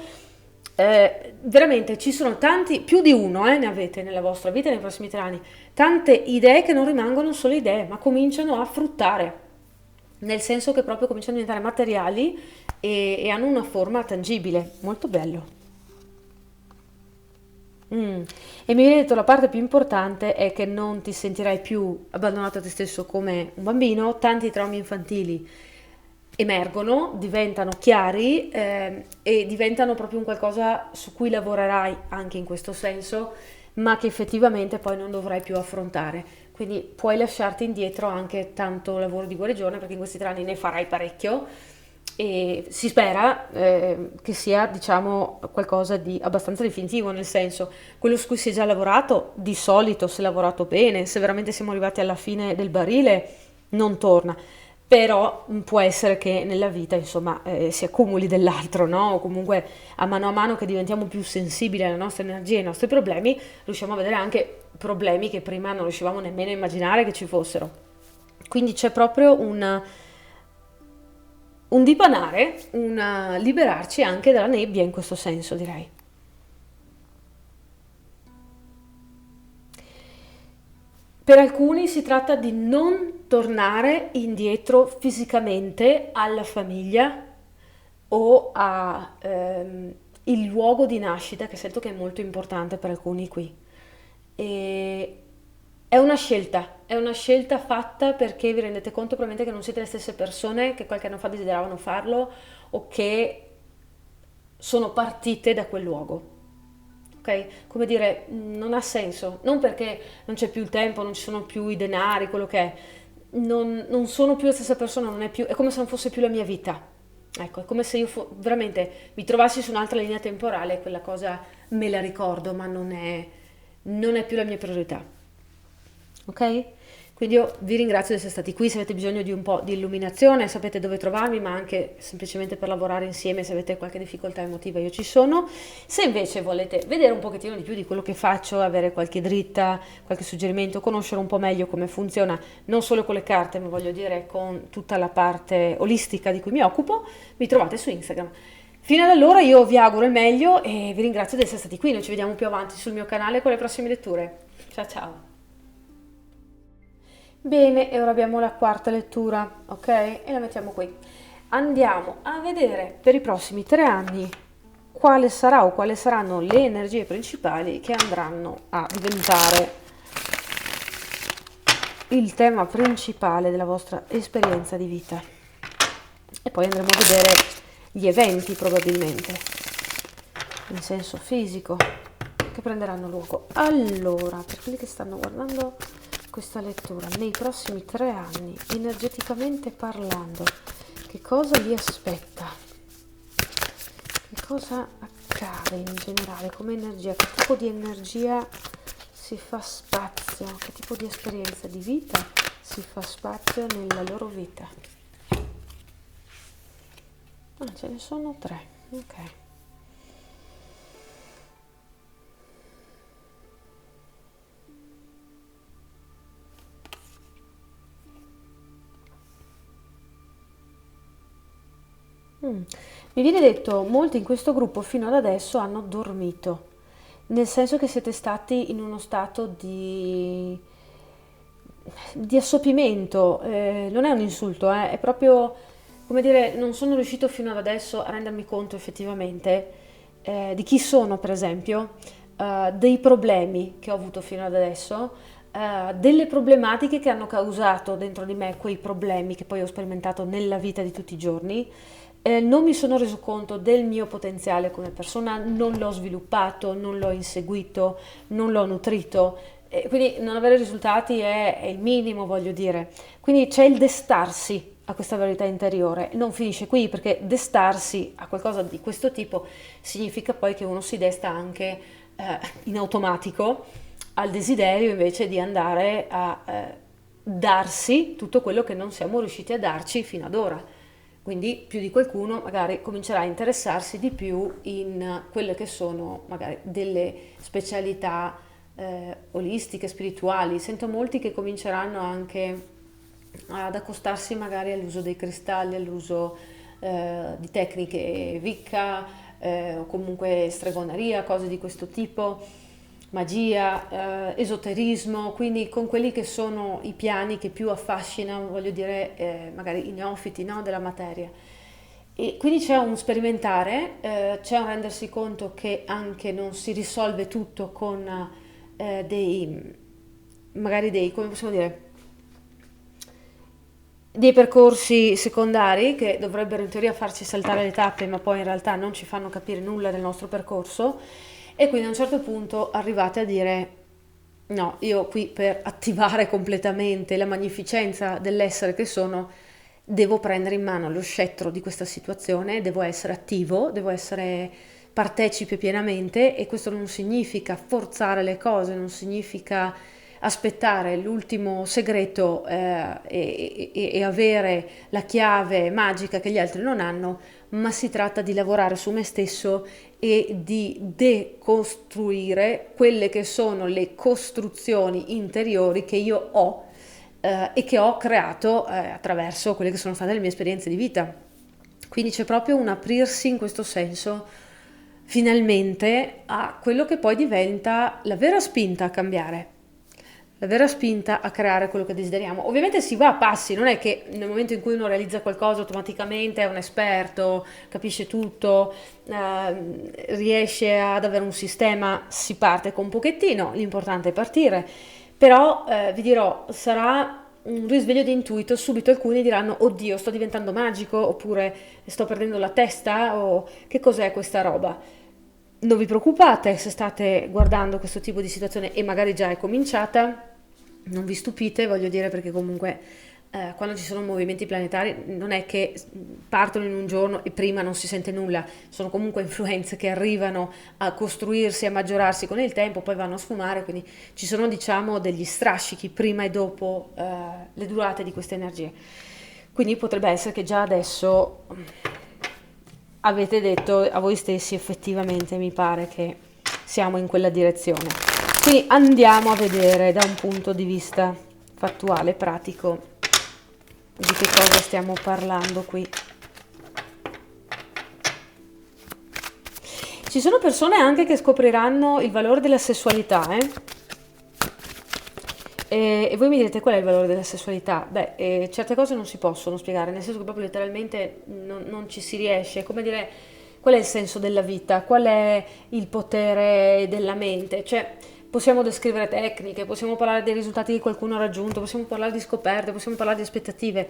Veramente ci sono tanti, più di uno ne avete nella vostra vita nei prossimi 3 anni, tante idee che non rimangono solo idee, ma cominciano a fruttare, nel senso che proprio cominciano a diventare materiali e hanno una forma tangibile, molto bello. E mi viene detto la parte più importante è che non ti sentirai più abbandonato a te stesso come un bambino, tanti traumi infantili emergono, diventano chiari e diventano proprio un qualcosa su cui lavorerai anche in questo senso, ma che effettivamente poi non dovrai più affrontare. Quindi puoi lasciarti indietro anche tanto lavoro di guarigione perché in questi 3 anni ne farai parecchio e si spera che sia, diciamo, qualcosa di abbastanza definitivo, nel senso, quello su cui si è già lavorato, di solito se lavorato bene, se veramente siamo arrivati alla fine del barile, non torna. Però può essere che nella vita, insomma, si accumuli dell'altro, no? O comunque a mano che diventiamo più sensibili alle nostre energie, ai nostri problemi, riusciamo a vedere anche problemi che prima non riuscivamo nemmeno a immaginare che ci fossero. Quindi c'è proprio un dipanare, un liberarci anche dalla nebbia in questo senso, direi. Per alcuni si tratta di non tornare indietro fisicamente alla famiglia o a il luogo di nascita, che sento che è molto importante per alcuni qui. E è una scelta fatta perché vi rendete conto probabilmente che non siete le stesse persone che qualche anno fa desideravano farlo o che sono partite da quel luogo. Ok? Come dire, non ha senso, non perché non c'è più il tempo, non ci sono più i denari, quello che è, non sono più la stessa persona, non è più, è come se non fosse più la mia vita. Ecco, è come se io veramente mi trovassi su un'altra linea temporale, quella cosa me la ricordo, ma non è più la mia priorità. Ok? Quindi io vi ringrazio di essere stati qui, se avete bisogno di un po' di illuminazione sapete dove trovarmi, ma anche semplicemente per lavorare insieme, se avete qualche difficoltà emotiva io ci sono. Se invece volete vedere un pochettino di più di quello che faccio, avere qualche dritta, qualche suggerimento, conoscere un po' meglio come funziona, non solo con le carte, ma voglio dire con tutta la parte olistica di cui mi occupo, mi trovate su Instagram. Fino ad allora io vi auguro il meglio e vi ringrazio di essere stati qui, noi ci vediamo più avanti sul mio canale con le prossime letture. Ciao ciao! Bene, e ora abbiamo la quarta lettura, ok? E la mettiamo qui. Andiamo a vedere per i prossimi 3 anni quale sarà o quali saranno le energie principali che andranno a diventare il tema principale della vostra esperienza di vita. E poi andremo a vedere gli eventi probabilmente, in senso fisico, che prenderanno luogo. Allora, per quelli che stanno guardando questa lettura, nei prossimi 3 anni, energeticamente parlando, che cosa vi aspetta? Che cosa accade in generale come energia? Che tipo di energia si fa spazio? Che tipo di esperienza di vita si fa spazio nella loro vita? Ah, ce ne sono 3, ok. Mi viene detto, molti in questo gruppo fino ad adesso hanno dormito, nel senso che siete stati in uno stato di assopimento, non è un insulto, è proprio come dire, non sono riuscito fino ad adesso a rendermi conto effettivamente di chi sono, per esempio, dei problemi che ho avuto fino ad adesso, delle problematiche che hanno causato dentro di me quei problemi che poi ho sperimentato nella vita di tutti i giorni. Non mi sono reso conto del mio potenziale come persona, non l'ho sviluppato, non l'ho inseguito, non l'ho nutrito, quindi non avere risultati è il minimo, voglio dire. Quindi c'è il destarsi a questa verità interiore, non finisce qui perché destarsi a qualcosa di questo tipo significa poi che uno si desta anche in automatico al desiderio invece di andare a darsi tutto quello che non siamo riusciti a darci fino ad ora. Quindi più di qualcuno magari comincerà a interessarsi di più in quelle che sono magari delle specialità olistiche, spirituali. Sento molti che cominceranno anche ad accostarsi magari all'uso dei cristalli, all'uso di tecniche Wicca o comunque stregoneria, cose di questo tipo, magia, esoterismo, quindi con quelli che sono i piani che più affascinano, voglio dire, magari i neofiti, no, della materia. E quindi c'è un sperimentare, c'è un rendersi conto che anche non si risolve tutto con magari dei, come possiamo dire, dei percorsi secondari che dovrebbero in teoria farci saltare le tappe, ma poi in realtà non ci fanno capire nulla del nostro percorso. E quindi a un certo punto arrivate a dire: no, io qui per attivare completamente la magnificenza dell'essere che sono, devo prendere in mano lo scettro di questa situazione, devo essere attivo, devo essere partecipe pienamente, e questo non significa forzare le cose, non significa aspettare l'ultimo segreto e avere la chiave magica che gli altri non hanno, ma si tratta di lavorare su me stesso e di decostruire quelle che sono le costruzioni interiori che io ho e che ho creato attraverso quelle che sono state le mie esperienze di vita. Quindi c'è proprio un aprirsi in questo senso, finalmente, a quello che poi diventa la vera spinta a cambiare, la vera spinta a creare quello che desideriamo. Ovviamente si va a passi, non è che nel momento in cui uno realizza qualcosa automaticamente è un esperto, capisce tutto, riesce ad avere un sistema. Si parte con un pochettino, l'importante è partire. Però vi dirò, sarà un risveglio di intuito, subito alcuni diranno: oddio, sto diventando magico, oppure sto perdendo la testa, o che cos'è questa roba? Non vi preoccupate se state guardando questo tipo di situazione e magari già è cominciata, non vi stupite, voglio dire, perché comunque quando ci sono movimenti planetari non è che partono in un giorno e prima non si sente nulla, sono comunque influenze che arrivano a costruirsi, a maggiorarsi con il tempo, poi vanno a sfumare, quindi ci sono, diciamo, degli strascichi prima e dopo le durate di queste energie. Quindi potrebbe essere che già adesso avete detto a voi stessi: effettivamente mi pare che siamo in quella direzione. Quindi andiamo a vedere da un punto di vista fattuale, pratico, di che cosa stiamo parlando qui. Ci sono persone anche che scopriranno il valore della sessualità, E voi mi direte: qual è il valore della sessualità? Beh, certe cose non si possono spiegare, nel senso che proprio letteralmente non ci si riesce. Come dire, qual è il senso della vita? Qual è il potere della mente? Cioè, possiamo descrivere tecniche, possiamo parlare dei risultati che qualcuno ha raggiunto, possiamo parlare di scoperte, possiamo parlare di aspettative,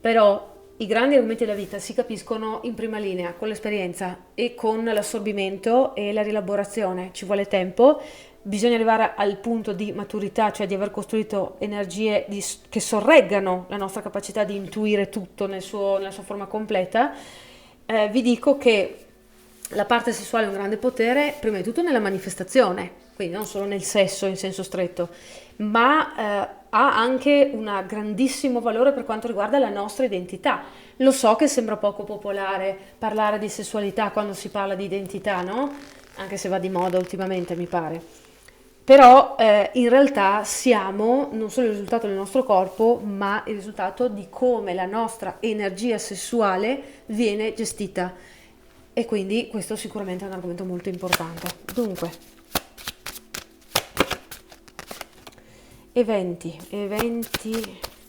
però i grandi argomenti della vita si capiscono in prima linea con l'esperienza e con l'assorbimento e la rielaborazione. Ci vuole tempo. Bisogna arrivare al punto di maturità, cioè di aver costruito energie che sorreggano la nostra capacità di intuire tutto nella sua forma completa. Vi dico che la parte sessuale ha un grande potere, prima di tutto nella manifestazione, quindi non solo nel sesso in senso stretto, ma ha anche un grandissimo valore per quanto riguarda la nostra identità. Lo so che sembra poco popolare parlare di sessualità quando si parla di identità, no? Anche se va di moda ultimamente, mi pare. Però in realtà siamo non solo il risultato del nostro corpo, ma il risultato di come la nostra energia sessuale viene gestita. E quindi questo sicuramente è un argomento molto importante. Dunque, eventi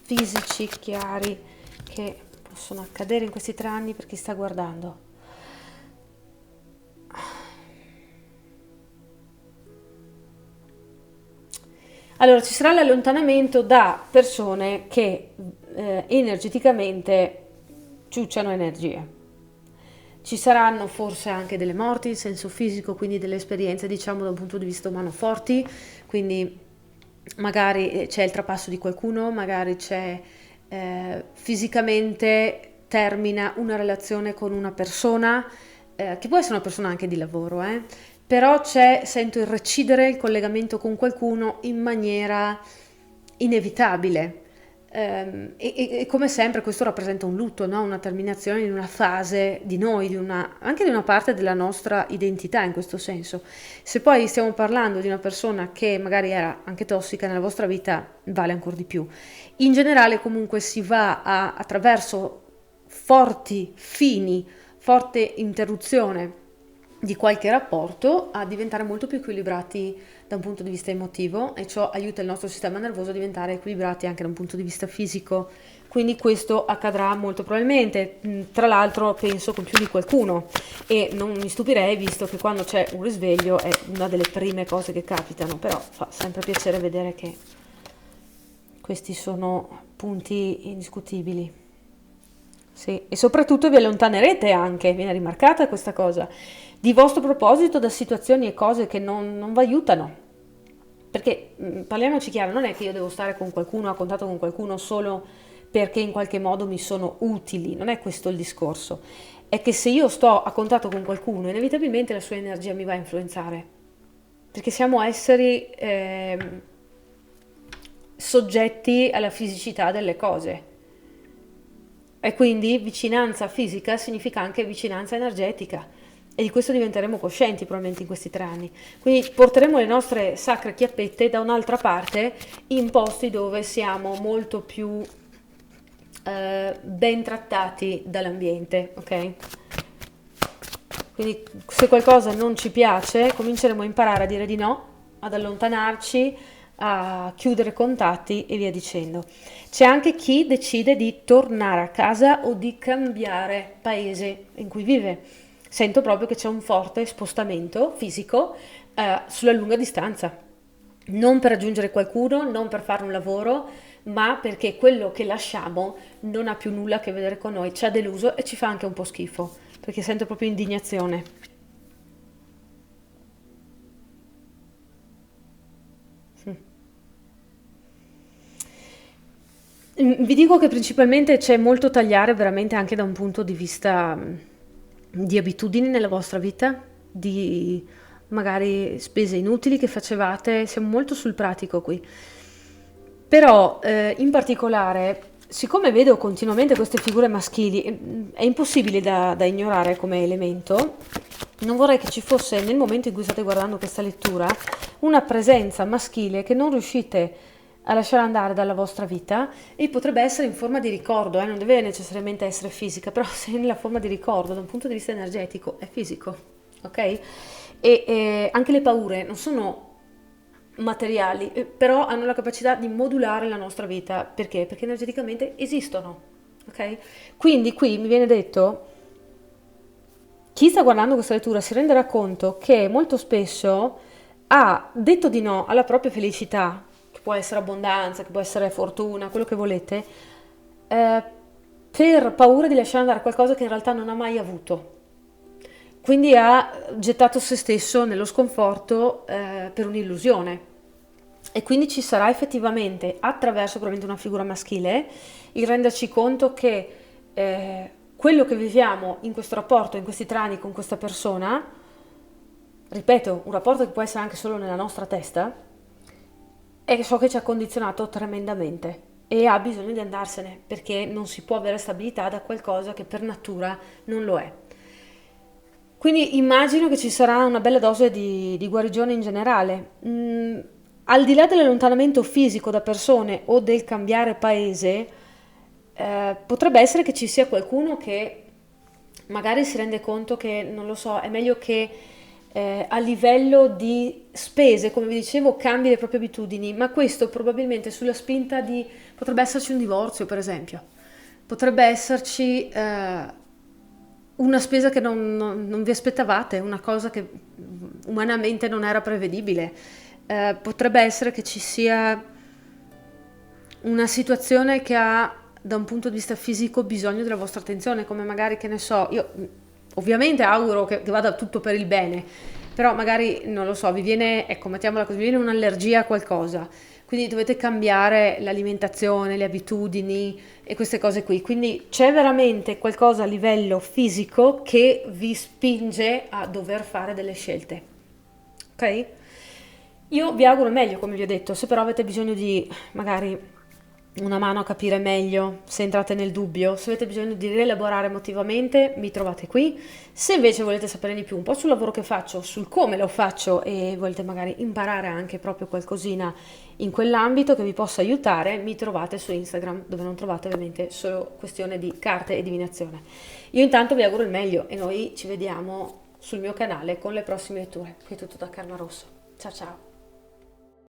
fisici chiari che possono accadere in questi 3 anni per chi sta guardando. Allora, ci sarà l'allontanamento da persone che energeticamente ciucciano energie. Ci saranno forse anche delle morti in senso fisico, quindi delle esperienze, diciamo, da un punto di vista umano forti, quindi magari c'è il trapasso di qualcuno, magari c'è fisicamente termina una relazione con una persona, che può essere una persona anche di lavoro, però sento il recidere il collegamento con qualcuno in maniera inevitabile. E come sempre questo rappresenta un lutto, no? Una terminazione di una fase di noi, anche di una parte della nostra identità in questo senso. Se poi stiamo parlando di una persona che magari era anche tossica nella vostra vita, vale ancora di più. In generale comunque si va attraverso forti fini, forte interruzione di qualche rapporto a diventare molto più equilibrati da un punto di vista emotivo, e ciò aiuta il nostro sistema nervoso a diventare equilibrati anche da un punto di vista fisico. Quindi questo accadrà molto probabilmente, tra l'altro penso con più di qualcuno, e non mi stupirei visto che quando c'è un risveglio è una delle prime cose che capitano, però fa sempre piacere vedere che questi sono punti indiscutibili. Sì, e soprattutto vi allontanerete anche, viene rimarcata questa cosa, di vostro proposito da situazioni e cose che non vi aiutano. Perché parliamoci chiaro, non è che io devo stare con qualcuno, a contatto con qualcuno solo perché in qualche modo mi sono utili, non è questo il discorso. È che se io sto a contatto con qualcuno, inevitabilmente la sua energia mi va a influenzare. Perché siamo esseri soggetti alla fisicità delle cose. E quindi vicinanza fisica significa anche vicinanza energetica, e di questo diventeremo coscienti probabilmente in questi 3 anni. Quindi porteremo le nostre sacre chiappette da un'altra parte, in posti dove siamo molto più ben trattati dall'ambiente, ok? Quindi se qualcosa non ci piace, cominceremo a imparare a dire di no, ad allontanarci, a chiudere contatti e via dicendo. C'è anche chi decide di tornare a casa o di cambiare paese in cui vive. Sento proprio che c'è un forte spostamento fisico sulla lunga distanza, non per raggiungere qualcuno, non per fare un lavoro, ma perché quello che lasciamo non ha più nulla a che vedere con noi, ci ha deluso e ci fa anche un po' schifo, perché sento proprio indignazione. Vi dico che principalmente c'è molto tagliare veramente anche da un punto di vista di abitudini nella vostra vita, di magari spese inutili che facevate, siamo molto sul pratico qui. Però in particolare, siccome vedo continuamente queste figure maschili, è impossibile da ignorare come elemento. Non vorrei che ci fosse, nel momento in cui state guardando questa lettura, una presenza maschile che non riuscite a lasciare andare dalla vostra vita, e potrebbe essere in forma di ricordo, non deve necessariamente essere fisica, però se è nella forma di ricordo, da un punto di vista energetico, è fisico, ok? E anche le paure non sono materiali, però hanno la capacità di modulare la nostra vita. Perché? Perché energeticamente esistono, ok? Quindi qui mi viene detto, chi sta guardando questa lettura si renderà conto che molto spesso ha detto di no alla propria felicità, che può essere abbondanza, che può essere fortuna, quello che volete, per paura di lasciare andare qualcosa che in realtà non ha mai avuto. Quindi ha gettato se stesso nello sconforto per un'illusione. E quindi ci sarà effettivamente, attraverso probabilmente una figura maschile, il renderci conto che quello che viviamo in questo rapporto, in questi 3 anni con questa persona, ripeto, un rapporto che può essere anche solo nella nostra testa, è ciò che ci ha condizionato tremendamente e ha bisogno di andarsene, perché non si può avere stabilità da qualcosa che per natura non lo è. Quindi immagino che ci sarà una bella dose di guarigione in generale. Al di là dell'allontanamento fisico da persone o del cambiare paese, potrebbe essere che ci sia qualcuno che magari si rende conto che, non lo so, è meglio che a livello di spese, come vi dicevo, cambi le proprie abitudini, ma questo probabilmente sulla spinta di, potrebbe esserci un divorzio, per esempio, potrebbe esserci una spesa che non vi aspettavate, una cosa che umanamente non era prevedibile, potrebbe essere che ci sia una situazione che ha da un punto di vista fisico bisogno della vostra attenzione, come magari, che ne so, io ovviamente auguro che vada tutto per il bene, però magari, non lo so, vi viene, ecco, mettiamola così, vi viene un'allergia a qualcosa, quindi dovete cambiare l'alimentazione, le abitudini e queste cose qui, quindi c'è veramente qualcosa a livello fisico che vi spinge a dover fare delle scelte. ok? Io vi auguro il meglio, come vi ho detto, se però avete bisogno di magari una mano a capire meglio, se entrate nel dubbio, se avete bisogno di rielaborare emotivamente, mi trovate qui. Se invece volete sapere di più un po' sul lavoro che faccio, sul come lo faccio e volete magari imparare anche proprio qualcosina in quell'ambito che vi possa aiutare, mi trovate su Instagram, dove non trovate ovviamente solo questione di carte e divinazione. Io intanto vi auguro il meglio e noi ci vediamo sul mio canale con le prossime letture. Qui è tutto da Karma Rosso. Ciao ciao!